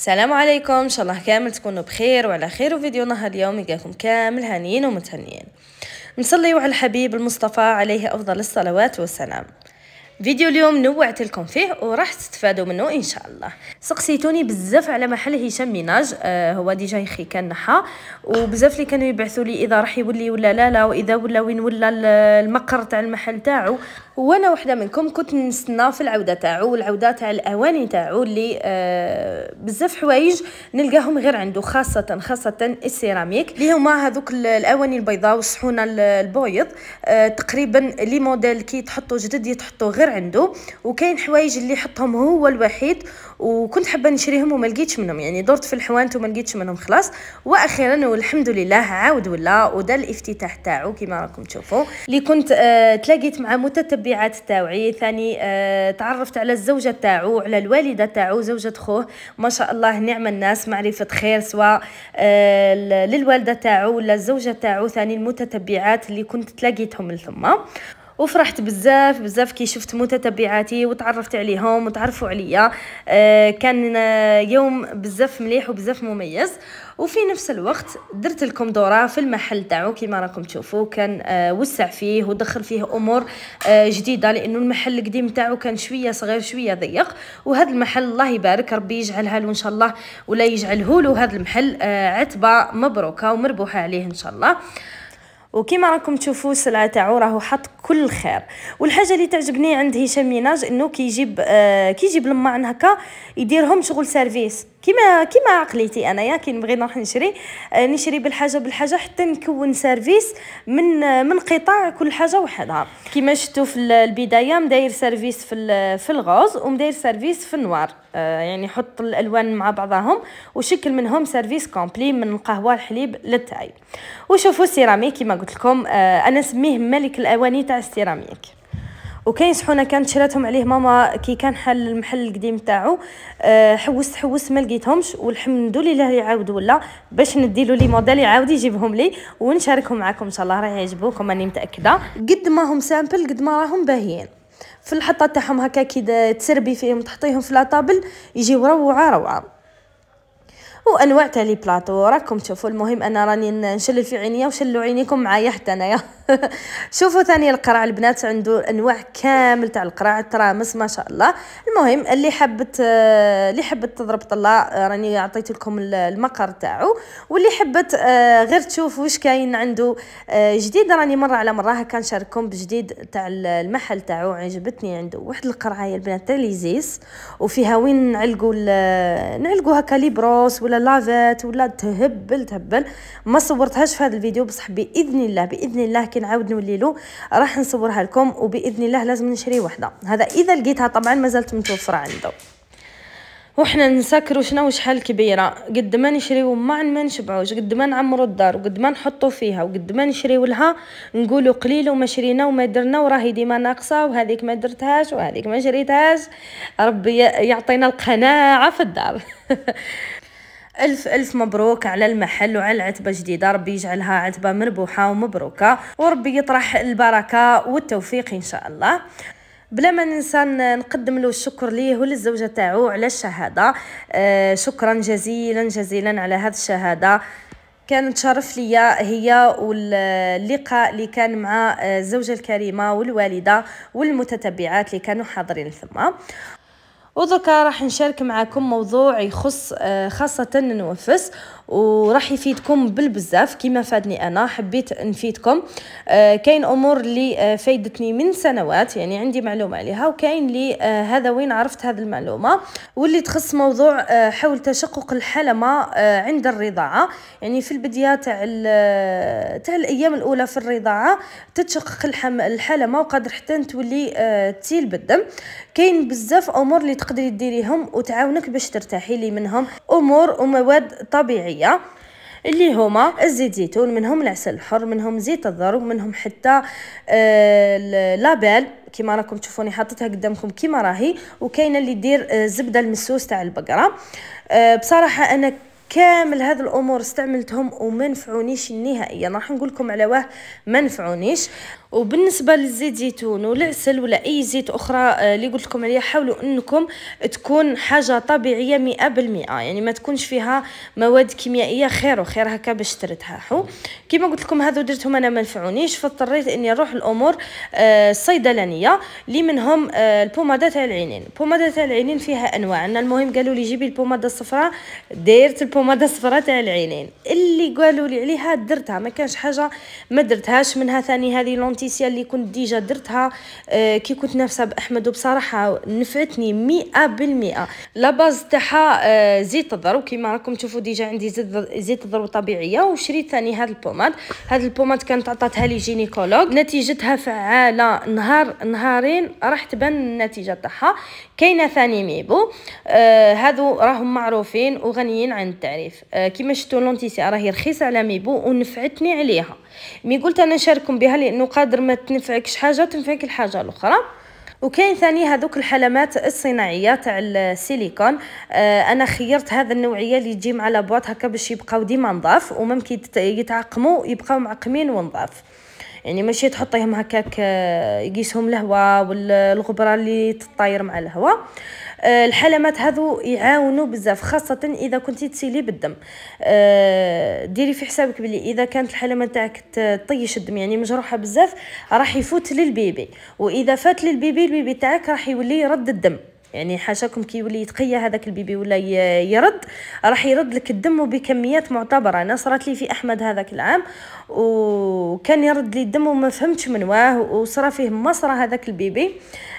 السلام عليكم، ان شاء الله كامل تكونوا بخير وعلى خير. وفيديو نهار اليوم يلقاكم كامل هانيين ومتهنيين. نصلي على الحبيب المصطفى عليه افضل الصلوات والسلام. فيديو اليوم نوعت لكم فيه وراح تستفادوا منه ان شاء الله. سقسيتوني بزاف على محل هشام ميناج، هو ديجا يخي كان نحا، وبزاف اللي كانوا يبعثوا لي اذا راح يولي ولا لا، واذا ولا وين ولا المقر تاع المحل تاعو. وانا وحده منكم كنت نستنى في العوده تاعو والعوده تاع الاواني تاعو اللي بزاف حوايج نلقاهم غير عنده، خاصه السيراميك اللي هما هذوك الاواني البيضاء والصحونه البويض. تقريبا لي موديل كي تحطوا جدد يتحطوا غير عنده، وكاين حوايج اللي يحطهم هو الوحيد وكنت حابه نشريهم وما لقيتش منهم، يعني دورت في الحوانت وما لقيتش منهم خلاص. واخيرا والحمد لله عاود ودا الافتتاح تاعو كما راكم تشوفوا، اللي كنت تلاقيت مع متتبعات تاوعي ثاني. تعرفت على الزوجه تاعو، على الوالده تاعو زوجة خوه، ما شاء الله نعم الناس، معرفه خير سواء للوالده تاعو ولا الزوجه تاعو ثاني المتتبعات اللي كنت تلاقيتهم من ثم. وفرحت بزاف كي شفت متتبعاتي وتعرفت عليهم وتعرفوا عليا. كان يوم بزاف مليح وبزاف مميز. وفي نفس الوقت درت لكم دوره في المحل تاعو كما راكم تشوفوا، كان وسع فيه ودخل فيه امور جديده، لانه المحل القديم تاعو كان شويه صغير شويه ضيق. وهذا المحل الله يبارك ربي يجعلها له ان شاء الله، ولا يجعله له هذا المحل عتبه مبروكه ومربوحه عليه ان شاء الله. وكما راكم تشوفوا السلعه تاعو راهو حط كل خير. والحاجه اللي تعجبني عند هشام ميناج انه كيجيب لماعن هكا يديرهم شغل سيرفيس، كيما عقليتي انايا كي نبغي نروح نشري بالحاجه حتى نكون سيرفيس من قطاع كل حاجه وحدها. كيما شفتوا في البدايه مداير سيرفيس في الغوز ومداير سيرفيس في النوار، يعني حط الالوان مع بعضهم وشكل منهم سيرفيس كومبلي من القهوه الحليب للتاي. وشوفوا السيراميك كما قلت لكم، انا نسميه ملك الاواني تاع السيراميك. وكاين صحونه كانت شراتهم عليه ماما كي كان حل المحل القديم تاعو. حوست ما لقيتهمش، والحمد لله اللي عاود ولا باش نديلو لي موديل يعاود يجيبهم لي ونشاركهم معكم ان شاء الله، راح يعجبوكم راني متاكده. قد ما هم سامبل قد ما راهم باهيين في الحطه تاعهم هكا كي تسربي فيهم تحطيهم في لاطابل يجيو روعه. وانواع تاع لي بلاطو راكم تشوفوا. المهم انا راني نشلل في عينيا وشلوا عينيكم معايا حتى انايا. شوفوا ثاني القرع البنات عنده انواع كامل تاع القرع ترامس ما شاء الله. المهم اللي حبت تضرب طله راني عطيت لكم المقر تاعو، واللي حبت غير تشوف واش كاين عنده جديد راني مره على مره هكا نشارككم بجديد تاع المحل تاعو. عجبتني عنده واحد القرعه يا البنات تاع ليزيس، وفيها وين نعلقوا هكا لي بروس ولا لافات ولا تهبل. ما صورتهاش في هذا الفيديو بصح باذن الله كي نعاود نوليلو راح نصورها لكم، وباذن الله لازم نشري وحده، هذا اذا لقيتها طبعا مازالت متوفره عنده. وحنا نسكروا شنو شحال كبيره، قد ما نشريو ما نشبعوش، قد ما نعمروا الدار وقد ما نحطوا فيها وقد ما نشريو لها نقولوا قليل وما شرينا وما درنا وراهي ديما ناقصه وهذيك ما درتهاش وهذيك ما شريتهاش. ربي يعطينا القناعه في الدار. ألف مبروك على المحل وعلى العتبة جديدة، ربي يجعلها عتبة مربوحة ومبروكة، وربي يطرح البركة والتوفيق إن شاء الله. بلا ما ننسى نقدم له الشكر ليه وللزوجة تاعو على الشهادة. شكرا جزيلا على هذه الشهادة، كانت شرف ليا هي واللقاء اللي كان مع الزوجة الكريمة والوالدة والمتتبعات اللي كانوا حاضرين ثم. ودركا راح نشارك معكم موضوع يخص خاصة النوفس، وراح يفيدكم بالبزاف كما فادني انا. حبيت نفيدكم. كاين امور اللي فايدتني من سنوات، يعني عندي معلومه عليها، وكاين اللي هذا وين عرفت هذه المعلومه، واللي تخص موضوع حول تشقق الحلمه عند الرضاعه. يعني في البدايه تاع الايام الاولى في الرضاعه تتشقق الحلمه وقادر حتى تولي تسيل بالدم. كاين بزاف امور اللي تقدري ديريهم وتعاونك باش ترتاحي لي منهم امور ومواد طبيعيه اللي هما الزيت زيتون، منهم العسل الحر، منهم زيت الذرة، منهم حتى لابيل كما راكم تشوفوني حطيتها قدامكم كما راهي. وكاينه اللي دير زبده المسوس تاع البقره. بصراحه انا كامل هذه الامور استعملتهم وما نفعونيش نهائيا، راح نقول لكم على واه ما نفعونيش. وبالنسبه للزيت زيتون والعسل ولا اي زيت اخرى اللي قلت لكم عليها، حاولوا انكم تكون حاجه طبيعيه 100%، يعني ما تكونش فيها مواد كيميائيه. خير وخير هكا باش ترتاحوا. كما قلت لكم هذو درتهم انا ما نفعونيش، فاضطريت اني نروح الامور الصيدلانيه اللي منهم البوماده تاع العينين. البوماده تاع العينين فيها انواع. انا المهم قالوا لي جيبي البوماده الصفراء، ديرت البوماده الصفراء تاع العينين اللي قالوا لي عليها درتها، ما كانش حاجه ما درتهاش. منها ثاني هذه لونتيسيا اللي كنت ديجا درتها كي كنت نافسه باحمد، وبصراحه نفعتني 100%. لا باز تاعها زيت الذرو، كيما راكم تشوفوا ديجا عندي زيت الذرو طبيعيه. وشريت ثاني هذا البوماد. هذا البوماد كانت عطاتها لي جينيكولوج، نتيجتها فعاله، نهارين راح تبان النتيجه تاعها. كاينه ثاني ميبو، هذو راهم معروفين وغنيين عن التعريف. كيما شفتوا لونتيسيا راهي رخيصه على ميبو ونفعتني عليها. مي قلت انا نشارككم بها لانه قادر ما تنفعكش حاجه وتنفعك الحاجه الاخرى. وكاين ثاني هذوك الحلمات الصناعيه تاع السيليكون. انا خيرت هذا النوعيه اللي تجي مع لابواط هكا باش يبقاو ديما نظاف، وممكن يتعقموا يبقاو معقمين ونظاف، يعني ماشي تحطيهم هكاك يقيسهم الهواء والغبره اللي تطاير مع الهواء. الحلمات هذو يعاونوا بزاف، خاصه اذا كنتي تسيلي بالدم. ديري في حسابك بلي اذا كانت الحلمه تاعك تطيش الدم، يعني مجروحه بزاف، راح يفوت للبيبي، واذا فات للبيبي البيبي تاعك راح يولي يرد الدم. يعني حاشاكم كي يولي يتقيا هذاك البيبي ولا يرد، راح يرد لك الدم وبكميات معتبره. انا صارت لي في احمد هذاك العام وكان يرد لي الدم وما فهمتش من واه، وصرا فيه مصرى هذاك البيبي.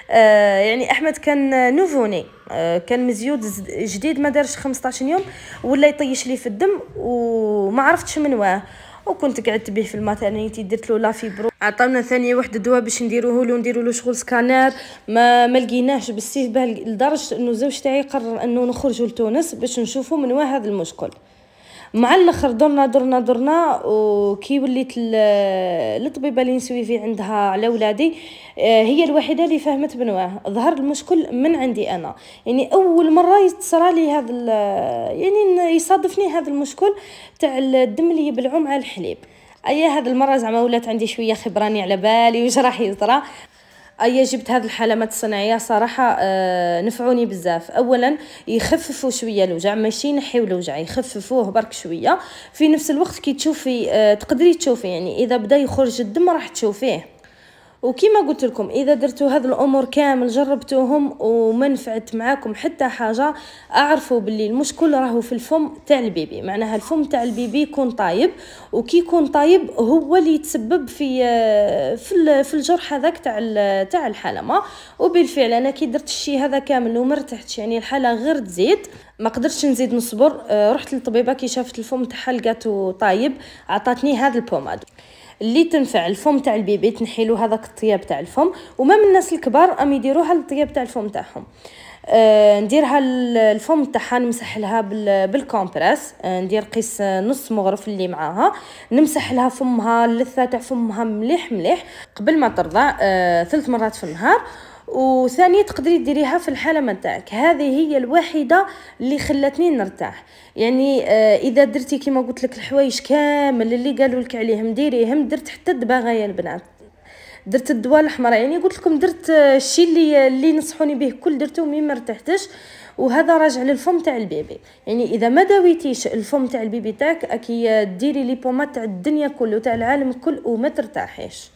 يعني احمد كان نوفوني، كان مزيود جديد ما دارش 15 يوم ولا يطيش لي في الدم وما عرفتش من واه. وكنت قعدت به في الماترنيتي، درت له لا فيبرو، عطاونا ثانيه واحد الدواء باش نديروه له شغل سكانير، ما لقيناش باستهبال، لدرجه انه زوج تاعي قرر انه نخرجوا لتونس باش نشوفوا من واه هذا المشكل. مع الاخر درنا وكي وليت الطبيبه اللي نسوي في عندها على ولادي، هي الوحيده اللي فهمت بنواه. ظهر المشكل من عندي انا، يعني اول مره يتصرى لي هذا يعني يصادفني هذا المشكل تاع الدم اللي يبلعوه مع الحليب. هذا المره زعما ولات عندي شويه خبراني على بالي واش راح يصرى. جبت هذه الحلمات الصناعيه صراحه نفعوني بزاف. اولا يخففوا شويه الوجع، ماشي ينحيوا الوجع، يخففوه برك شويه. في نفس الوقت كي تشوفي تقدري تشوفي، يعني اذا بدا يخرج الدم راح تشوفيه. وكما قلت لكم اذا درتوا هذه الامور كامل جربتوهم وما نفعت معاكم حتى حاجه، اعرفوا باللي المشكل راهو في الفم تاع البيبي. معناها الفم تاع البيبي يكون طايب، وكي يكون طايب هو اللي يتسبب في الجرح هذاك تاع الحلمه. وبالفعل انا كي درت الشيء هذا كامل وما ارتحتش، يعني الحاله غير تزيد، ما قدرتش نزيد نصبر. رحت للطبيبه كي شافت الفم تاعها لقاته طايب، عطاتني هذا البوماد اللي تنفع الفم تاع البيبي، تنحيلو هذاك الطياب تاع الفم. وما من الناس الكبار يديروها للطياب تاع الفم تاعهم. نديرها الفم تاعها، نمسح لها بالكومبريس، ندير قيس نص مغرف اللي معاها، نمسح لها فمها، اللثه تاع فمها مليح قبل ما ترضع 3 مرات في النهار. وثاني تقدري ديريها في الحلمه تاعك. هذه هي الوحيده اللي خلتني نرتاح. يعني اذا درتي كيما قلت لك الحوايج كامل اللي قالوا لك عليهم ديريهم، درت حتى الدباغه البنات، درت الدواء الاحمر، يعني قلت لكم درت الشيء اللي نصحوني به كل درته ومي ما ارتحتش. وهذا راجع للفم تاع البيبي. يعني اذا ما داويتيش الفم تاع البيبي تاعك اكي ديري لي بومات تاع الدنيا كله تاع العالم كل وما ترتاحيش.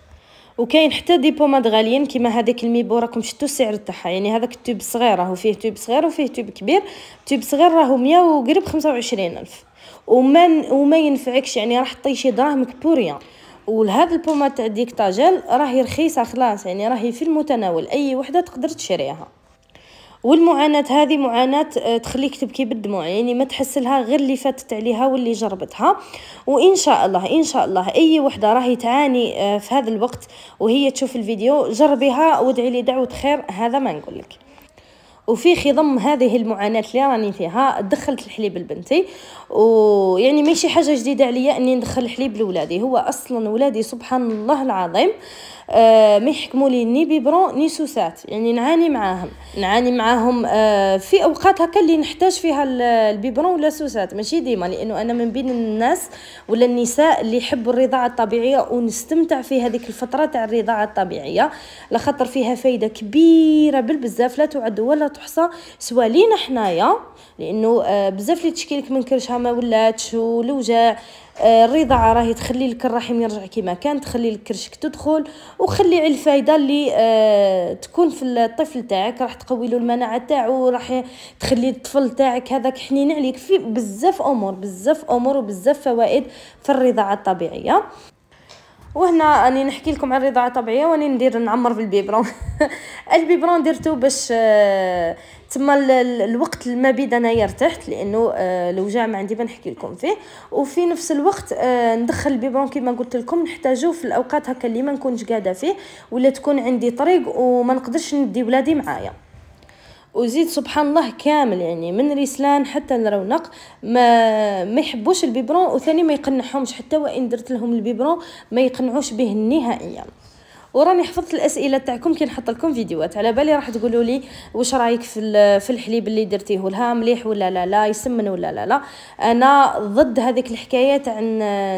وكاين حتى دي بوماد غاليين كيما هذيك الميبو، راكم شفتوا السعر تاعها، يعني هذاك التوب صغير راهو فيه توب صغير وفيه توب كبير. توب صغير راهو 100 وقريب 25,000 وما ينفعكش، يعني راح طيشي دراهمك بوريان. وهذا البوماد تاع ديكتاجيل راهي رخيصه خلاص، يعني راهي في المتناول، اي وحده تقدر تشريها. والمعاناه هذه معاناه تخليك تبكي بالدموع، يعني ما تحسلها غير اللي فاتت عليها واللي جربتها. وان شاء الله اي وحده راهي تعاني في هذا الوقت وهي تشوف الفيديو جربيها وادعي لي دعوه خير، هذا ما نقول لك. وفي خضم هذه المعاناة اللي راني فيها دخلت الحليب لبنتي، ويعني ماشي حاجة جديدة عليا اني ندخل الحليب لولادي. هو اصلا ولادي سبحان الله العظيم ما يحكموا لي ني بيبرون ني سوسات، يعني نعاني معاهم في اوقات هكا اللي نحتاج فيها البيبرون ولا سوسات، ماشي ديما، لانه انا من بين الناس ولا النساء اللي يحبوا الرضاعه الطبيعيه ونستمتع في هذيك الفتره تاع الرضاعه الطبيعيه، لخاطر فيها فايده كبيره بالبزاف لا تعد ولا تحصى، سواء لينا حنايا لانه بزاف اللي تشكي لك من كرشها ما ولاتش والوجع. الرضاعه راهي تخلي لك الرحم يرجع كما كان، تخلي لك كرشك تدخل، وخلي على الفايده اللي تكون في الطفل تاعك، راح تقوي له المناعه تاعو، راح تخلي الطفل تاعك هذاك حنين عليك. في بزاف امور وبزاف فوائد في الرضاعه الطبيعيه. وهنا اني نحكي لكم عن الرضاعه الطبيعيه واني ندير نعمر في البيبرون. البيبرون درتو باش تما الوقت ما بيد انايا ارتحت، لانه الوجع ما عندي ما نحكي لكم فيه، وفي نفس الوقت ندخل البيبرون كما قلت لكم نحتاجوه في الاوقات هكا اللي ما نكونش قاعده فيه، ولا تكون عندي طريق وما نقدرش ندي ولادي معايا. وزيد سبحان الله كامل، يعني من رسلان حتى الرونق ما يحبوش البيبرون، وثاني ما يقنعهمش، حتى وان درت لهم البيبرون ما يقنعوش به نهائيا. وراني حفظت الاسئله تاعكم كي نحط لكم فيديوهات، على بالي راح تقولوا لي واش رايك في الحليب اللي درتيه لها، مليح ولا لا، يسمن ولا لا. انا ضد هذيك الحكايه تاع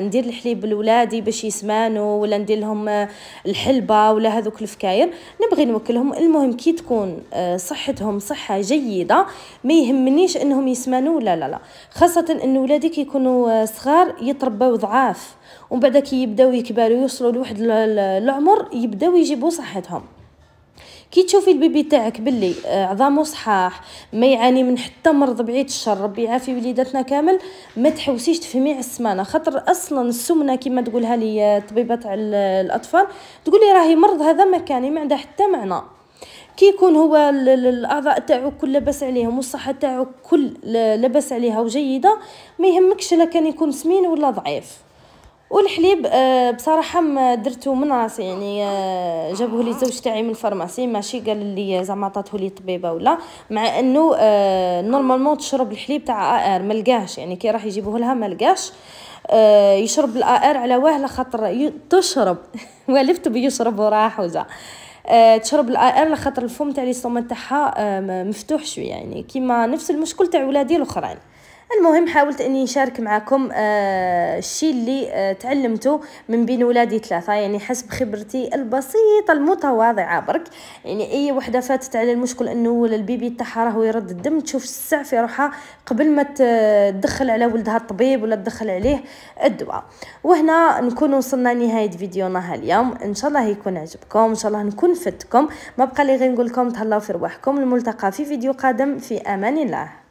ندير الحليب لولادي باش يسمانوا، ولا ندير لهم الحلبه ولا هذوك الفكاير، نبغي نوكلهم. المهم كي تكون صحتهم صحه جيده ما يهمنيش انهم يسمانوا ولا لا، خاصه ان ولادي كي يكونوا صغار يتربوا ضعاف، ومن بعد كي يبداو يكبروا يوصلوا لواحد العمر يبداو يجيبوا صحتهم. كي تشوفي البيبي تاعك باللي عظامه صحاح، ما يعاني من حتى مرض بعيد الشر، ربي يعافي وليداتنا كامل، ما تحوسيش تفهمي على السمانه، خاطر اصلا السمنه كما تقولها لي طبيبه تاع الاطفال، تقول لي راهي مرض هذا مكاني ما عنده حتى معنى. كي يكون هو الاعضاء تاعو كل لاباس عليهم والصحه تاعو كل لاباس عليها وجيده، ما يهمكش لا كان يكون سمين ولا ضعيف. والحليب بصراحه ما درته من راسي، يعني جابوه لي زوج تاعي من الفارماسي، ماشي قال لي زعما عطاته لي طبيبه ولا، مع انه نورمالمون تشرب الحليب تاع ار ما لقاش، يعني كي راح يجيبوه لها ما لقاش يشرب الار على واهله، خاطر تشرب والفت بيشرب وراح وجا تشرب الار لخاطر الفم تاع الاستومات تاعها مفتوح شويه، يعني كيما نفس المشكل تاع ولادي الاخرين. المهم حاولت اني نشارك معكم الشيء اللي تعلمته من بين ولادي ثلاثه، يعني حسب خبرتي البسيطه المتواضعه برك. يعني اي وحده فاتت على المشكل انه البيبي تاعها راهو يرد الدم، تشوف السع في روحها قبل ما تدخل على ولدها الطبيب ولا تدخل عليه الدواء. وهنا نكون وصلنا لنهايه فيديونا اليوم، ان شاء الله يكون عجبكم، ان شاء الله نكون فدتكم. ما بقى لي غير نقول لكم تهلاو في رواحكم، الملتقى في فيديو قادم، في امان الله.